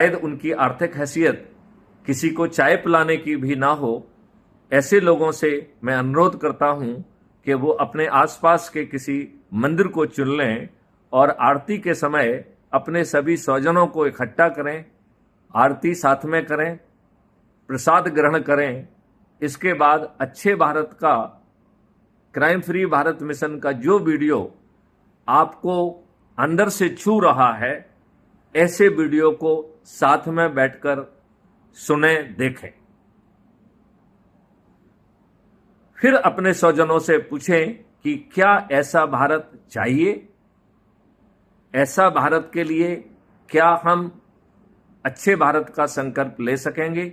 शायद उनकी आर्थिक हैसियत किसी को चाय पिलाने की भी ना हो, ऐसे लोगों से मैं अनुरोध करता हूं कि वो अपने आसपास के किसी मंदिर को चुन लें और आरती के समय अपने सभी स्वजनों को इकट्ठा करें, आरती साथ में करें, प्रसाद ग्रहण करें। इसके बाद अच्छे भारत का, क्राइम फ्री भारत मिशन का जो वीडियो आपको अंदर से छू रहा है, ऐसे वीडियो को साथ में बैठकर सुने, देखें। फिर अपने स्वजनों से पूछें कि क्या ऐसा भारत चाहिए? ऐसा भारत के लिए क्या हम अच्छे भारत का संकल्प ले सकेंगे?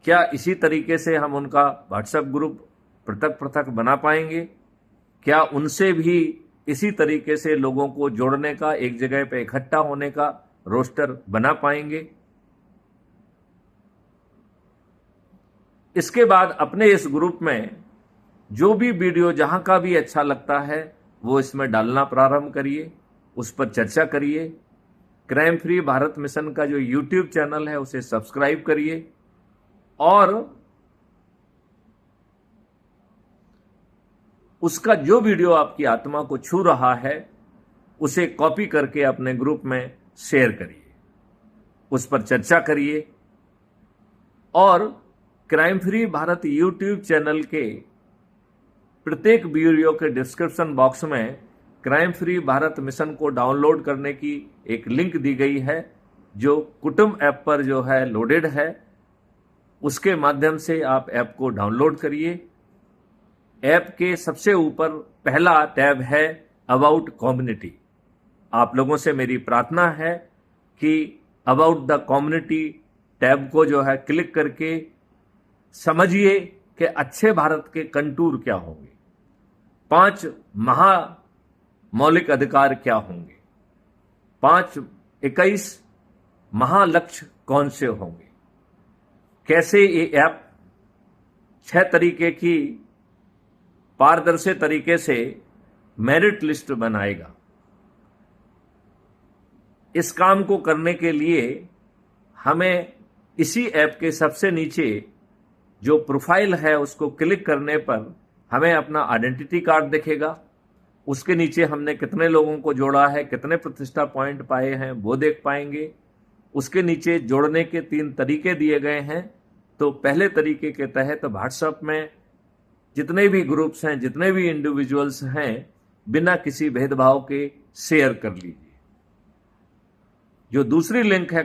क्या इसी तरीके से हम उनका व्हाट्सएप ग्रुप पृथक पृथक बना पाएंगे? क्या उनसे भी इसी तरीके से लोगों को जोड़ने का, एक जगह पे इकट्ठा होने का रोस्टर बना पाएंगे? इसके बाद अपने इस ग्रुप में जो भी वीडियो जहां का भी अच्छा लगता है वो इसमें डालना प्रारंभ करिए, उस पर चर्चा करिए। क्राइम फ्री भारत मिशन का जो यूट्यूब चैनल है उसे सब्सक्राइब करिए और उसका जो वीडियो आपकी आत्मा को छू रहा है उसे कॉपी करके अपने ग्रुप में शेयर करिए, उस पर चर्चा करिए। और crime free Bharat YouTube channel के प्रत्येक वीडियो के डिस्क्रिप्शन बॉक्स में क्राइम फ्री भारत मिशन को डाउनलोड करने की एक लिंक दी गई है, जो कुटुंब ऐप पर जो है लोडेड है। उसके माध्यम से आप ऐप को डाउनलोड करिए। ऐप के सबसे ऊपर पहला टैब है अबाउट कम्युनिटी। आप लोगों से मेरी प्रार्थना है कि अबाउट द कम्युनिटी टैब को जो है क्लिक करके समझिए कि अच्छे भारत के कंटूर क्या होंगे, 5 मौलिक अधिकार क्या होंगे, 21 महालक्ष्य कौन से होंगे, कैसे ये ऐप 6 तरीके की पारदर्शी तरीके से मेरिट लिस्ट बनाएगा। इस काम को करने के लिए हमें इसी ऐप के सबसे नीचे जो प्रोफाइल है उसको क्लिक करने पर हमें अपना आइडेंटिटी कार्ड दिखेगा। उसके नीचे हमने कितने लोगों को जोड़ा है, कितने प्रतिष्ठा पॉइंट पाए हैं, वो देख पाएंगे। उसके नीचे जोड़ने के 3 तरीके दिए गए हैं। तो पहले तरीके के तहत व्हाट्सएप में जितने भी ग्रुप्स हैं, जितने भी इंडिविजुअल्स हैं, बिना किसी भेदभाव के शेयर कर लीजिए। जो दूसरी लिंक है